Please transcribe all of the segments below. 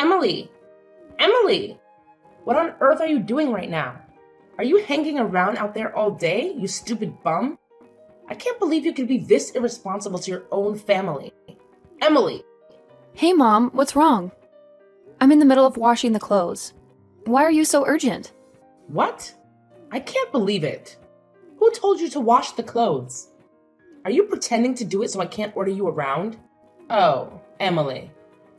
Emily! Emily! What on earth are you doing right now? Are you hanging around out there all day, you stupid bum? I can't believe you could be this irresponsible to your own family. Emily! Hey, Mom, what's wrong? I'm in the middle of washing the clothes. Why are you so urgent? What? I can't believe it. Who told you to wash the clothes? Are you pretending to do it so I can't order you around? Oh, Emily,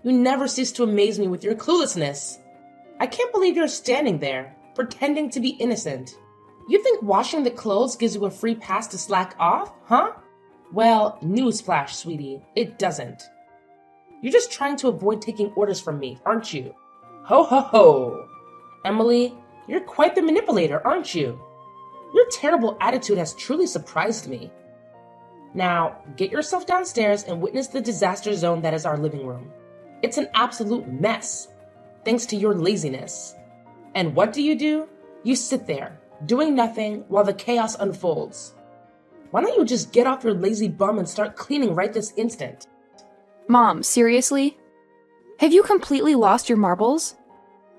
you never cease to amaze me with your cluelessness. I can't believe you're standing there, pretending to be innocent. You think washing the clothes gives you a free pass to slack off, huh? Well, newsflash, sweetie, it doesn't. You're just trying to avoid taking orders from me, aren't you? Ho ho ho! Emily, you're quite the manipulator, aren't you? Your terrible attitude has truly surprised me. Now, get yourself downstairs and witness the disaster zone that is our living room. It's an absolute mess, thanks to your laziness. And what do? You sit there, doing nothing while the chaos unfolds. Why don't you just get off your lazy bum and start cleaning right this instant? Mom, seriously? Have you completely lost your marbles?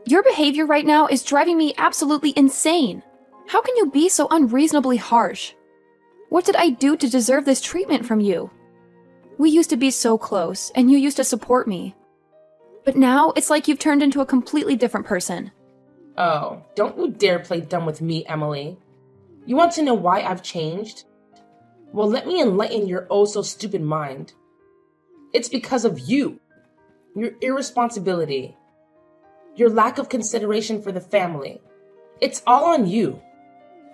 Your behavior right now is driving me absolutely insane. How can you be so unreasonably harsh? What did I do to deserve this treatment from you? We used to be so close, and you used to support me. But now, it's like you've turned into a completely different person. Oh, don't you dare play dumb with me, Emily. You want to know why I've changed? Well, let me enlighten your oh-so-stupid mind. It's because of you. Your irresponsibility. Your lack of consideration for the family. It's all on you.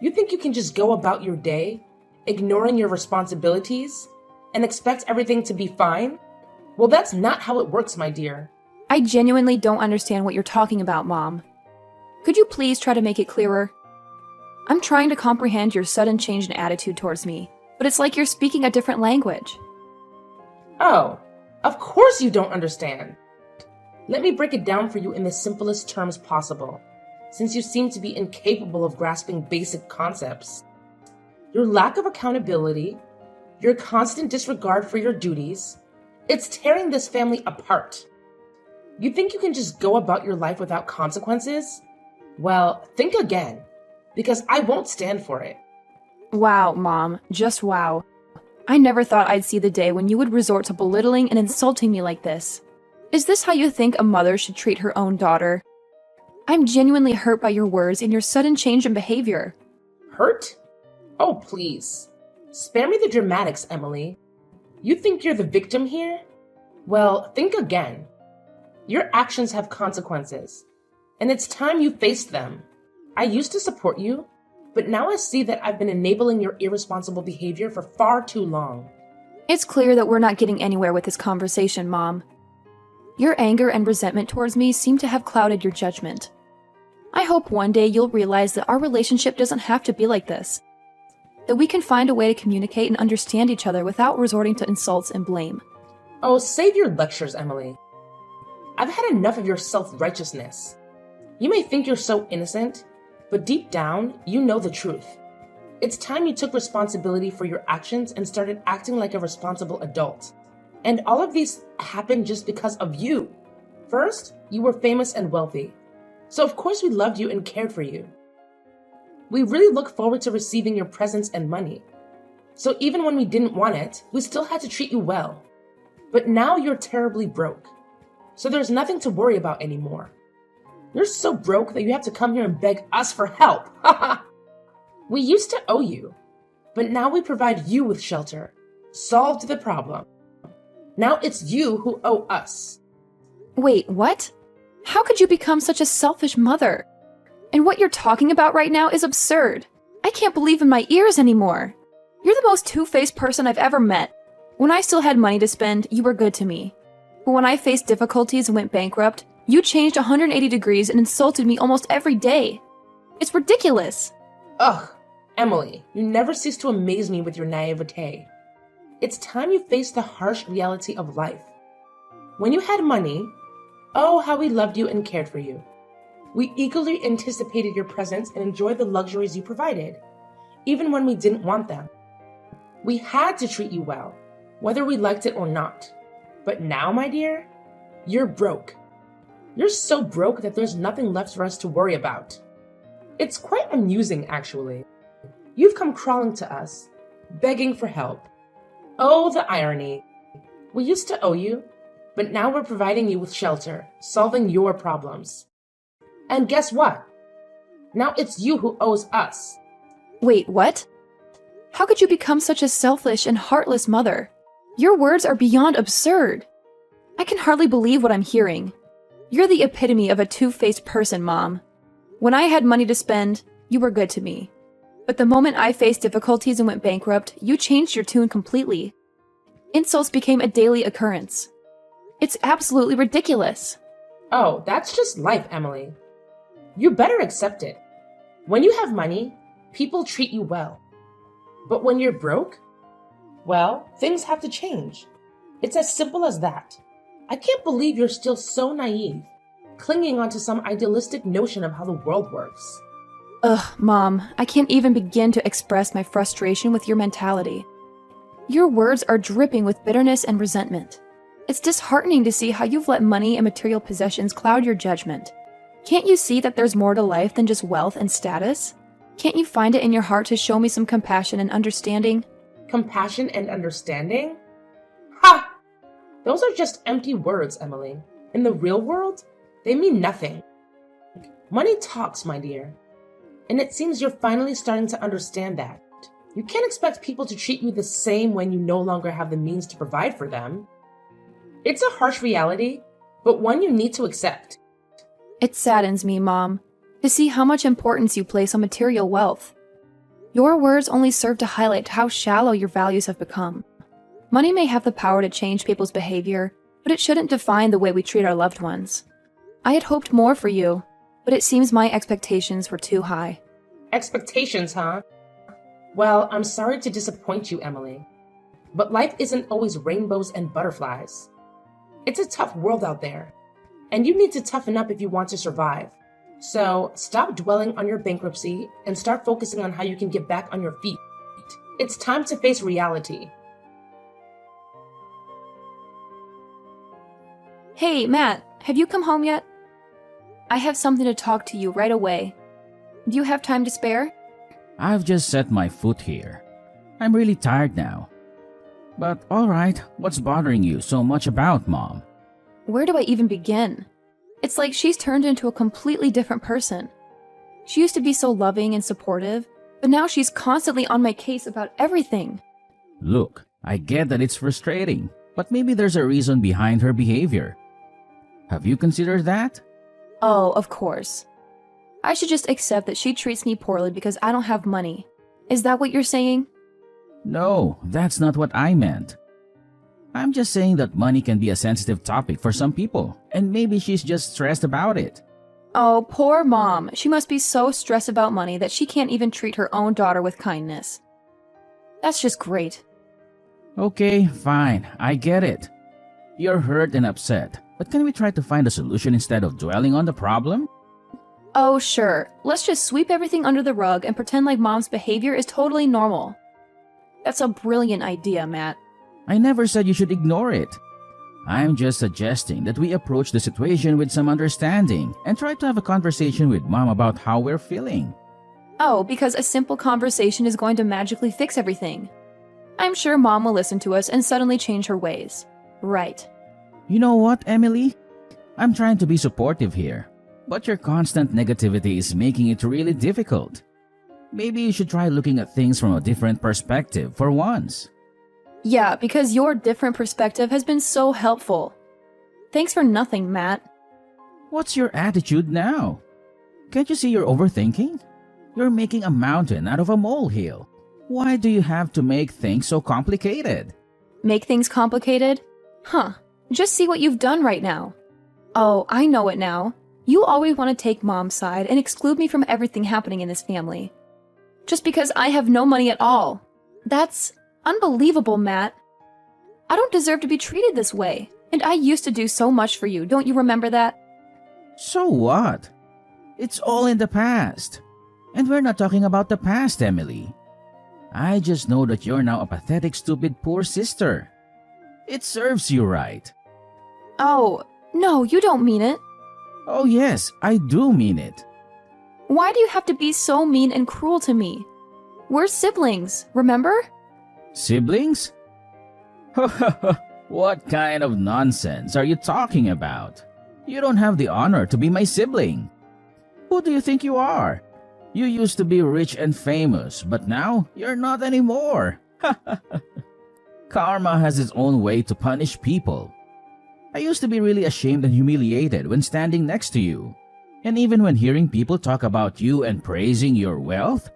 You think you can just go about your day, ignoring your responsibilities, and expect everything to be fine? Well, that's not how it works, my dear. I genuinely don't understand what you're talking about, Mom. Could you please try to make it clearer? I'm trying to comprehend your sudden change in attitude towards me, but it's like you're speaking a different language. Oh, of course you don't understand. Let me break it down for you in the simplest terms possible, since you seem to be incapable of grasping basic concepts. Your lack of accountability, your constant disregard for your duties, it's tearing this family apart. You think you can just go about your life without consequences? Well, think again, because I won't stand for it. Wow, Mom, just wow. I never thought I'd see the day when you would resort to belittling and insulting me like this. Is this how you think a mother should treat her own daughter? I'm genuinely hurt by your words and your sudden change in behavior. Hurt? Oh, please. Spare me the dramatics, Emily. You think you're the victim here? Well, think again. Your actions have consequences, and it's time you faced them. I used to support you, but now I see that I've been enabling your irresponsible behavior for far too long. It's clear that we're not getting anywhere with this conversation, Mom. Your anger and resentment towards me seem to have clouded your judgment. I hope one day you'll realize that our relationship doesn't have to be like this. That we can find a way to communicate and understand each other without resorting to insults and blame. Oh, save your lectures, Emily. I've had enough of your self-righteousness. You may think you're so innocent, but deep down, you know the truth. It's time you took responsibility for your actions and started acting like a responsible adult. And all of these happened just because of you. First, you were famous and wealthy. So of course we loved you and cared for you. We really look forward to receiving your presents and money. So even when we didn't want it, we still had to treat you well. But now you're terribly broke. So there's nothing to worry about anymore. You're so broke that you have to come here and beg us for help. We used to owe you, but now we provide you with shelter. Solved the problem. Now it's you who owe us. Wait, what? How could you become such a selfish mother? And what you're talking about right now is absurd. I can't believe in my ears anymore. You're the most two-faced person I've ever met. When I still had money to spend, you were good to me. But when I faced difficulties and went bankrupt, you changed 180 degrees and insulted me almost every day. It's ridiculous. Ugh, Emily, you never cease to amaze me with your naivete. It's time you face the harsh reality of life. When you had money, oh, how we loved you and cared for you. We eagerly anticipated your presence and enjoyed the luxuries you provided, even when we didn't want them. We had to treat you well, whether we liked it or not. But now, my dear, you're broke. You're so broke that there's nothing left for us to worry about. It's quite amusing, actually. You've come crawling to us, begging for help. Oh, the irony. We used to owe you, but now we're providing you with shelter, solving your problems. And guess what? Now it's you who owes us. Wait, what? How could you become such a selfish and heartless mother? Your words are beyond absurd. I can hardly believe what I'm hearing. You're the epitome of a two-faced person, Mom. When I had money to spend, you were good to me. But the moment I faced difficulties and went bankrupt, you changed your tune completely. Insults became a daily occurrence. It's absolutely ridiculous. Oh, that's just life, Emily. You better accept it. When you have money, people treat you well. But when you're broke, well, things have to change. It's as simple as that. I can't believe you're still so naive, clinging onto some idealistic notion of how the world works. Ugh, Mom, I can't even begin to express my frustration with your mentality. Your words are dripping with bitterness and resentment. It's disheartening to see how you've let money and material possessions cloud your judgment. Can't you see that there's more to life than just wealth and status? Can't you find it in your heart to show me some compassion and understanding? Compassion and understanding? Ha! Those are just empty words, Emily. In the real world, they mean nothing. Money talks, my dear. And it seems you're finally starting to understand that. You can't expect people to treat you the same when you no longer have the means to provide for them. It's a harsh reality, but one you need to accept. It saddens me, Mom, to see how much importance you place on material wealth. Your words only serve to highlight how shallow your values have become. Money may have the power to change people's behavior, but it shouldn't define the way we treat our loved ones. I had hoped more for you, but it seems my expectations were too high. Expectations, huh? Well, I'm sorry to disappoint you, Emily. But life isn't always rainbows and butterflies. It's a tough world out there, and you need to toughen up if you want to survive. So stop dwelling on your bankruptcy and start focusing on how you can get back on your feet. It's time to face reality. Hey, Matt, have you come home yet? I have something to talk to you right away. Do you have time to spare? I've just set my foot here. I'm really tired now. But alright, what's bothering you so much about Mom? Where do I even begin? It's like she's turned into a completely different person. She used to be so loving and supportive, but now she's constantly on my case about everything. Look, I get that it's frustrating, but maybe there's a reason behind her behavior. Have you considered that? Oh, of course. I should just accept that she treats me poorly because I don't have money. Is that what you're saying? No, that's not what I meant. I'm just saying that money can be a sensitive topic for some people, and maybe she's just stressed about it. Oh, poor Mom. She must be so stressed about money that she can't even treat her own daughter with kindness. That's just great. Okay, fine, I get it. You're hurt and upset, but can we try to find a solution instead of dwelling on the problem? Oh, sure. Let's just sweep everything under the rug and pretend like Mom's behavior is totally normal. That's a brilliant idea, Matt. I never said you should ignore it. I'm just suggesting that we approach the situation with some understanding and try to have a conversation with Mom about how we're feeling. Oh, because a simple conversation is going to magically fix everything. I'm sure Mom will listen to us and suddenly change her ways. Right. You know what, Emily? I'm trying to be supportive here, but your constant negativity is making it really difficult. Maybe you should try looking at things from a different perspective for once. Yeah, because your different perspective has been so helpful. Thanks for nothing, Matt. What's your attitude now? Can't you see you're overthinking? You're making a mountain out of a molehill. Why do you have to make things so complicated? Make things complicated? Huh. Just see what you've done right now. Oh, I know it now. You always want to take Mom's side and exclude me from everything happening in this family. Just because I have no money at all. That's unbelievable, Matt. I don't deserve to be treated this way. And I used to do so much for you, don't you remember that? So what? It's all in the past. And we're not talking about the past, Emily. I just know that you're now a pathetic, stupid, poor sister. It serves you right. Oh, no, you don't mean it. Oh yes, I do mean it. Why do you have to be so mean and cruel to me? We're siblings, remember? Siblings? What kind of nonsense are you talking about? You don't have the honor to be my sibling. Who do you think you are? You used to be rich and famous, but now you're not anymore. Karma has its own way to punish people. I used to be really ashamed and humiliated when standing next to you. And even when hearing people talk about you and praising your wealth,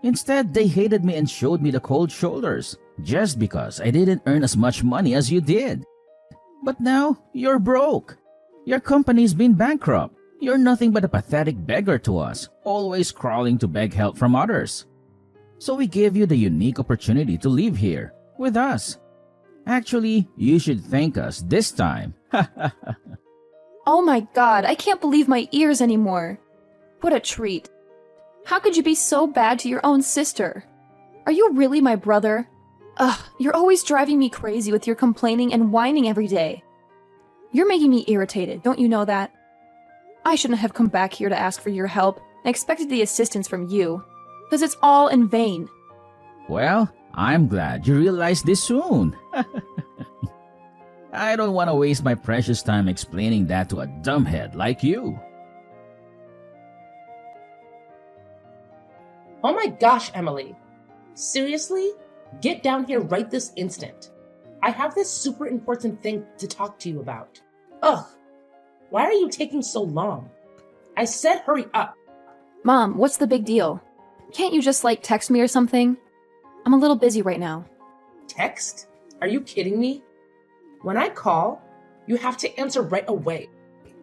instead they hated me and showed me the cold shoulders just because I didn't earn as much money as you did. But now you're broke. Your company's been bankrupt. You're nothing but a pathetic beggar to us, always crawling to beg help from others. So we gave you the unique opportunity to live here with us. Actually, you should thank us this time. Oh my god, I can't believe my ears anymore. What a treat. How could you be so bad to your own sister? Are you really my brother? Ugh, you're always driving me crazy with your complaining and whining every day. You're making me irritated, don't you know that? I shouldn't have come back here to ask for your help and expected the assistance from you, because it's all in vain. Well, I'm glad you realized this soon. I don't want to waste my precious time explaining that to a dumbhead like you. Oh my gosh, Emily. Seriously? Get down here right this instant. I have this super important thing to talk to you about. Ugh. Why are you taking so long? I said hurry up. Mom, what's the big deal? Can't you just, text me or something? I'm a little busy right now. Text? Are you kidding me? When I call, you have to answer right away.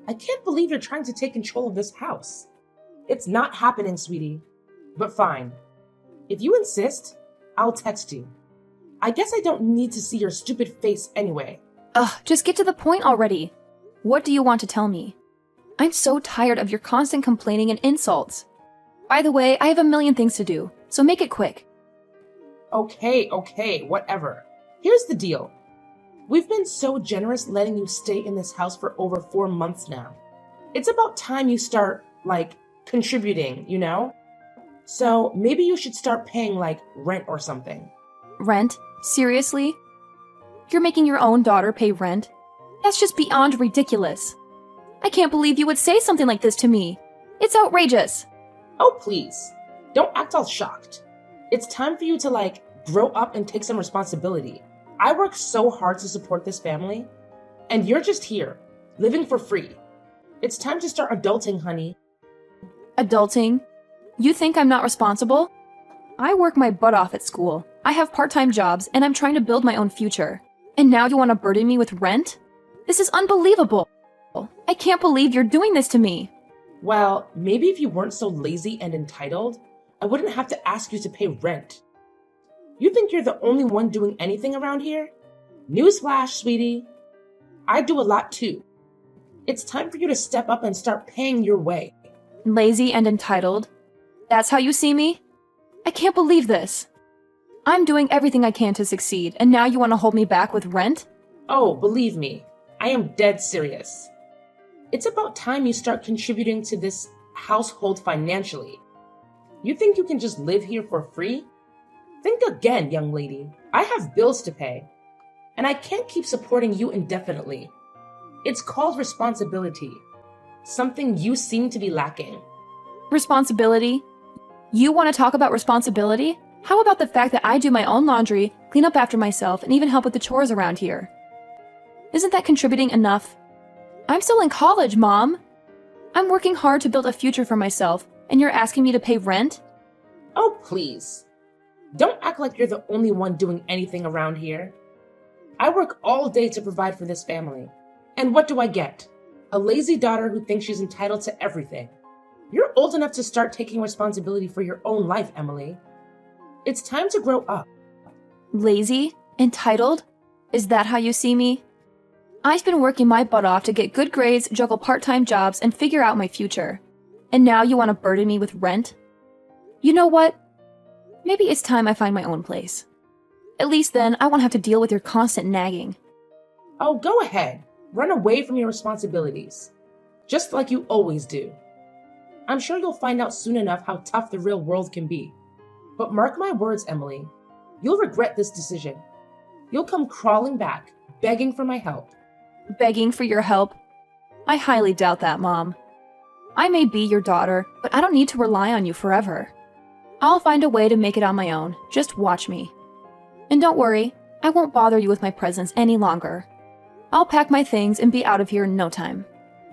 I can't believe you're trying to take control of this house. It's not happening, sweetie. But fine. If you insist, I'll text you. I guess I don't need to see your stupid face anyway. Ugh, just get to the point already. What do you want to tell me? I'm so tired of your constant complaining and insults. By the way, I have a million things to do, so make it quick. Okay, whatever. Here's the deal. We've been so generous letting you stay in this house for over 4 months now. It's about time you start, contributing, you know? So maybe you should start paying, rent or something. Rent? Seriously? You're making your own daughter pay rent? That's just beyond ridiculous. I can't believe you would say something like this to me. It's outrageous. Oh, please. Don't act all shocked. It's time for you to, grow up and take some responsibility. I work so hard to support this family, and you're just here, living for free. It's time to start adulting, honey. Adulting? You think I'm not responsible? I work my butt off at school. I have part-time jobs, and I'm trying to build my own future. And now you want to burden me with rent? This is unbelievable. I can't believe you're doing this to me. Well, maybe if you weren't so lazy and entitled, I wouldn't have to ask you to pay rent. You think you're the only one doing anything around here? Newsflash, sweetie. I do a lot too. It's time for you to step up and start paying your way. Lazy and entitled? That's how you see me? I can't believe this. I'm doing everything I can to succeed, and now you want to hold me back with rent? Oh, believe me, I am dead serious. It's about time you start contributing to this household financially. You think you can just live here for free? Think again, young lady. I have bills to pay, and I can't keep supporting you indefinitely. It's called responsibility, something you seem to be lacking. Responsibility? You want to talk about responsibility? How about the fact that I do my own laundry, clean up after myself, and even help with the chores around here? Isn't that contributing enough? I'm still in college, Mom. I'm working hard to build a future for myself, and you're asking me to pay rent? Oh, please. Don't act like you're the only one doing anything around here. I work all day to provide for this family. And what do I get? A lazy daughter who thinks she's entitled to everything. You're old enough to start taking responsibility for your own life, Emily. It's time to grow up. Lazy? Entitled? Is that how you see me? I've been working my butt off to get good grades, juggle part-time jobs, and figure out my future. And now you want to burden me with rent? You know what? Maybe it's time I find my own place. At least then, I won't have to deal with your constant nagging. Oh, go ahead. Run away from your responsibilities. just like you always do. I'm sure you'll find out soon enough how tough the real world can be. But mark my words, Emily, you'll regret this decision. You'll come crawling back, begging for my help. Begging for your help? I highly doubt that, Mom. I may be your daughter, but I don't need to rely on you forever. I'll find a way to make it on my own. Just watch me. And don't worry, I won't bother you with my presence any longer. I'll pack my things and be out of here in no time.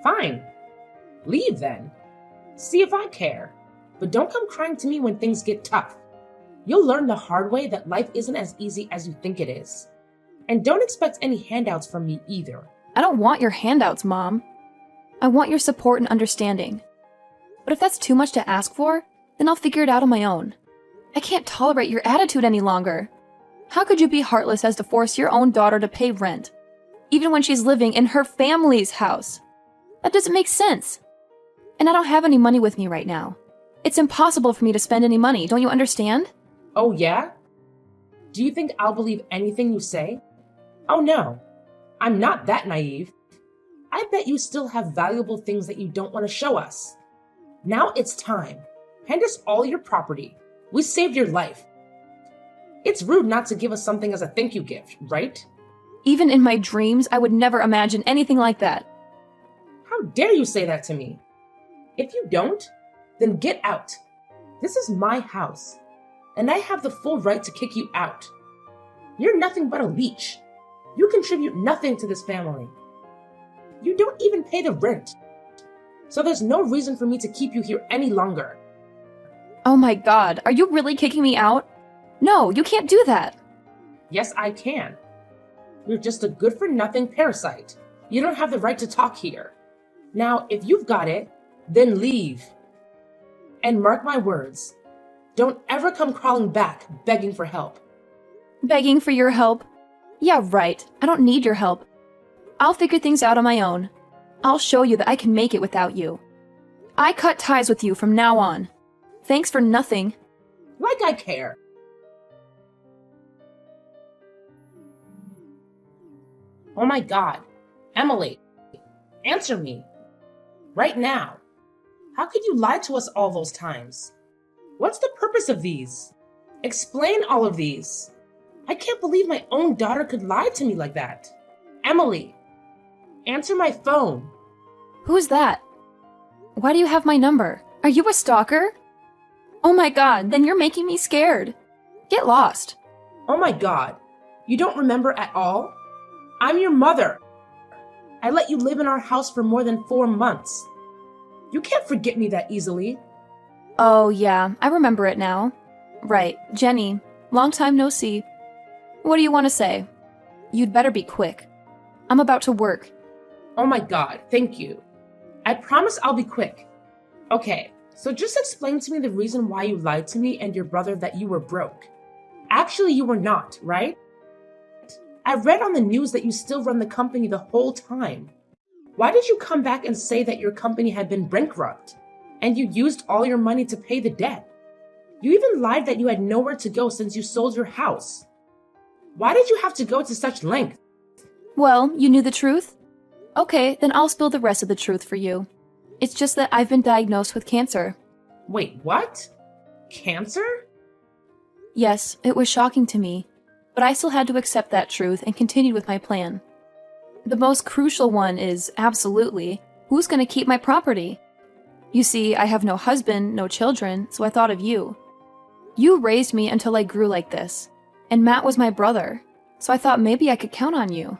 Fine. Leave then. See if I care. But don't come crying to me when things get tough. You'll learn the hard way that life isn't as easy as you think it is. And don't expect any handouts from me either. I don't want your handouts, Mom. I want your support and understanding. But if that's too much to ask for, then I'll figure it out on my own. I can't tolerate your attitude any longer. How could you be heartless as to force your own daughter to pay rent, even when she's living in her family's house? That doesn't make sense. And I don't have any money with me right now. It's impossible for me to spend any money, don't you understand? Oh yeah? Do you think I'll believe anything you say? Oh no, I'm not that naive. I bet you still have valuable things that you don't want to show us. Now it's time. Hand us all your property. We saved your life. It's rude not to give us something as a thank you gift, right? Even in my dreams, I would never imagine anything like that. How dare you say that to me? If you don't, then get out. This is my house, and I have the full right to kick you out. You're nothing but a leech. You contribute nothing to this family. You don't even pay the rent. So there's no reason for me to keep you here any longer. Oh my God, are you really kicking me out? No, you can't do that. Yes, I can. You're just a good-for-nothing parasite. You don't have the right to talk here. Now, if you've got it, then leave. And mark my words, don't ever come crawling back begging for help. Begging for your help? Yeah, right. I don't need your help. I'll figure things out on my own. I'll show you that I can make it without you. I cut ties with you from now on. Thanks for nothing. Like I care. Oh my God. Emily, answer me. Right now. How could you lie to us all those times? What's the purpose of these? Explain all of these. I can't believe my own daughter could lie to me like that. Emily, answer my phone. Who's that? Why do you have my number? Are you a stalker? Oh my God, then you're making me scared. Get lost. Oh my God, you don't remember at all? I'm your mother. I let you live in our house for more than 4 months. You can't forget me that easily. Oh yeah, I remember it now. Right, Jenny, long time no see. What do you want to say? You'd better be quick. I'm about to work. Oh my God, thank you. I promise I'll be quick. Okay, so just explain to me the reason why you lied to me and your brother that you were broke. Actually, you were not, right? I read on the news that you still run the company the whole time. Why did you come back and say that your company had been bankrupt and you used all your money to pay the debt? You even lied that you had nowhere to go since you sold your house. Why did you have to go to such length? Well, you knew the truth? Okay, then I'll spill the rest of the truth for you. It's just that I've been diagnosed with cancer. Wait, what? Cancer? Yes, it was shocking to me, but I still had to accept that truth and continued with my plan. The most crucial one is, absolutely, who's going to keep my property? You see, I have no husband, no children, so I thought of you. You raised me until I grew like this, and Matt was my brother, so I thought maybe I could count on you.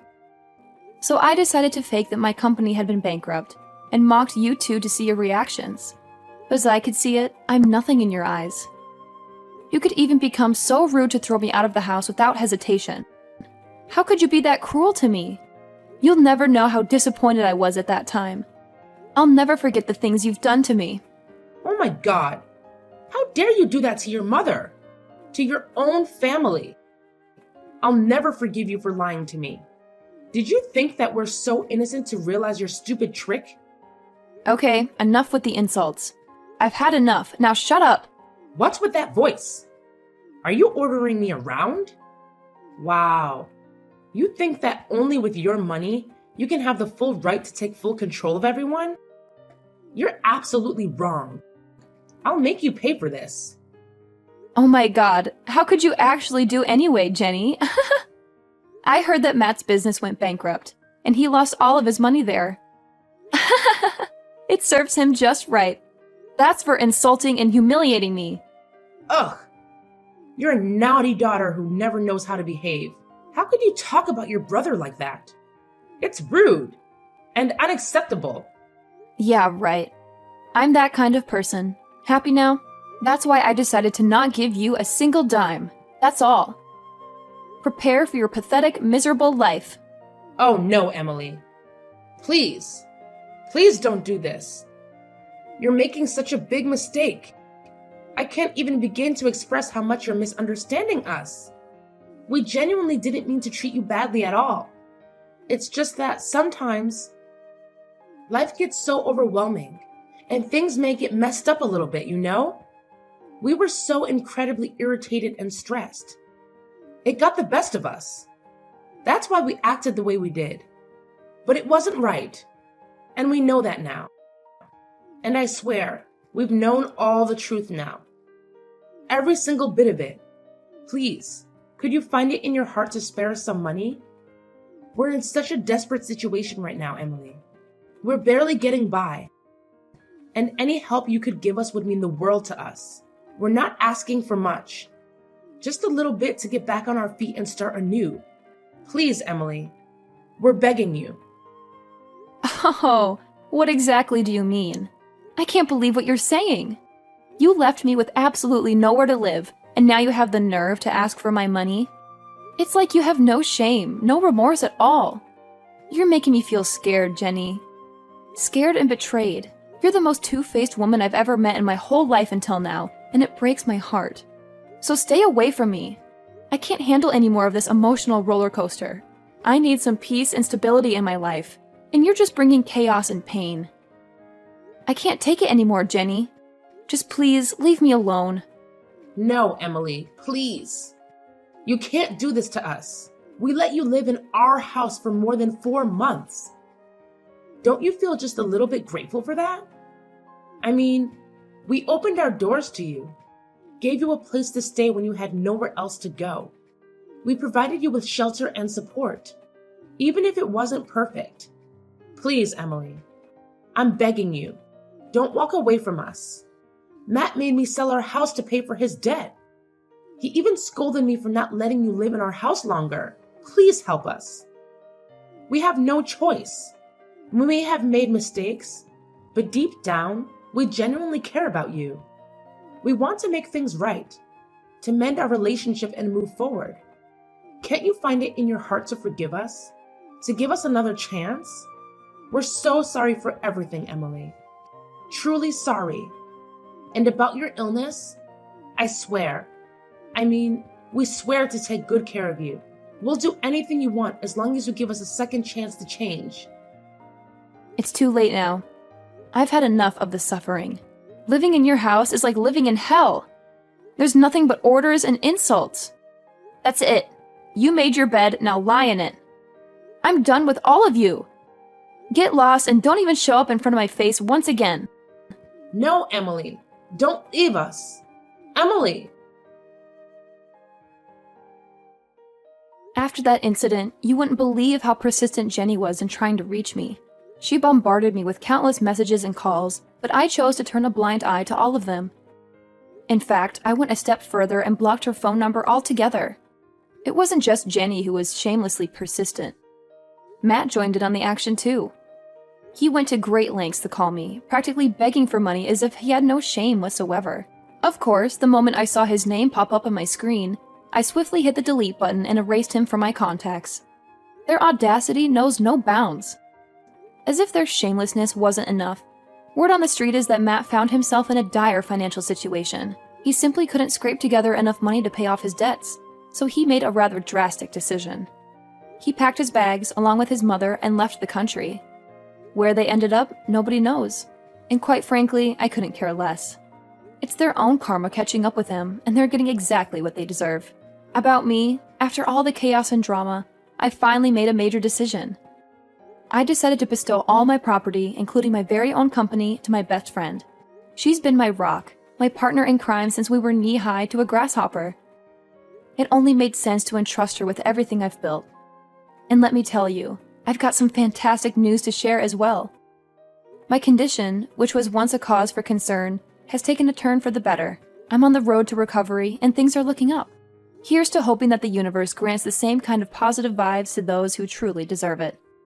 So I decided to fake that my company had been bankrupt, and mocked you two to see your reactions. As I could see it, I'm nothing in your eyes. You could even become so rude to throw me out of the house without hesitation. How could you be that cruel to me? You'll never know how disappointed I was at that time. I'll never forget the things you've done to me. Oh my God. How dare you do that to your mother? To your own family? I'll never forgive you for lying to me. Did you think that we're so innocent to realize your stupid trick? Okay, enough with the insults. I've had enough. Now shut up. What's with that voice? Are you ordering me around? Wow. You think that only with your money, you can have the full right to take full control of everyone? You're absolutely wrong. I'll make you pay for this. Oh my god, how could you actually do anyway, Jenny? I heard that Matt's business went bankrupt, and he lost all of his money there. It serves him just right. That's for insulting and humiliating me. Ugh! You're a naughty daughter who never knows how to behave. How could you talk about your brother like that? It's rude and unacceptable. Yeah, right. I'm that kind of person. Happy now? That's why I decided to not give you a single dime. That's all. Prepare for your pathetic, miserable life. Oh no, Emily. Please. Please don't do this. You're making such a big mistake. I can't even begin to express how much you're misunderstanding us. We genuinely didn't mean to treat you badly at all. It's just that sometimes life gets so overwhelming and things may get messed up a little bit, you know? We were so incredibly irritated and stressed. It got the best of us. That's why we acted the way we did. But it wasn't right. And we know that now. And I swear, we've known all the truth now. Every single bit of it. Please, could you find it in your heart to spare us some money? We're in such a desperate situation right now, Emily. We're barely getting by. And any help you could give us would mean the world to us. We're not asking for much. Just a little bit to get back on our feet and start anew. Please, Emily. We're begging you. Oh, what exactly do you mean? I can't believe what you're saying. You left me with absolutely nowhere to live, and now you have the nerve to ask for my money? It's like you have no shame, no remorse at all. You're making me feel scared, Jenny. Scared and betrayed. You're the most two-faced woman I've ever met in my whole life until now, and it breaks my heart. So stay away from me. I can't handle any more of this emotional roller coaster. I need some peace and stability in my life, and you're just bringing chaos and pain. I can't take it anymore, Jenny. Just please, leave me alone. No, Emily, please. You can't do this to us. We let you live in our house for more than 4 months. Don't you feel just a little bit grateful for that? I mean, we opened our doors to you, gave you a place to stay when you had nowhere else to go. We provided you with shelter and support, even if it wasn't perfect. Please, Emily, I'm begging you, don't walk away from us. Matt made me sell our house to pay for his debt. He even scolded me for not letting you live in our house longer. Please help us. We have no choice. We may have made mistakes, but deep down, we genuinely care about you. We want to make things right, to mend our relationship and move forward. Can't you find it in your heart to forgive us? To give us another chance? We're so sorry for everything, Emily. Truly sorry. And about your illness, I swear. We swear to take good care of you. We'll do anything you want as long as you give us a second chance to change. It's too late now. I've had enough of the suffering. Living in your house is like living in hell. There's nothing but orders and insults. That's it. You made your bed, now lie in it. I'm done with all of you. Get lost and don't even show up in front of my face once again. No, Emily. Don't leave us. Emily! After that incident, you wouldn't believe how persistent Jenny was in trying to reach me. She bombarded me with countless messages and calls, but I chose to turn a blind eye to all of them. In fact, I went a step further and blocked her phone number altogether. It wasn't just Jenny who was shamelessly persistent. Matt joined in on the action too. He went to great lengths to call me, practically begging for money as if he had no shame whatsoever. Of course, the moment I saw his name pop up on my screen, I swiftly hit the delete button and erased him from my contacts. Their audacity knows no bounds. As if their shamelessness wasn't enough, word on the street is that Matt found himself in a dire financial situation. He simply couldn't scrape together enough money to pay off his debts, so he made a rather drastic decision. He packed his bags along with his mother and left the country. Where they ended up, nobody knows. And quite frankly, I couldn't care less. It's their own karma catching up with them, and they're getting exactly what they deserve. About me, after all the chaos and drama, I finally made a major decision. I decided to bestow all my property, including my very own company, to my best friend. She's been my rock, my partner in crime since we were knee-high to a grasshopper. It only made sense to entrust her with everything I've built. And let me tell you, I've got some fantastic news to share as well. My condition, which was once a cause for concern, has taken a turn for the better. I'm on the road to recovery, and things are looking up. Here's to hoping that the universe grants the same kind of positive vibes to those who truly deserve it.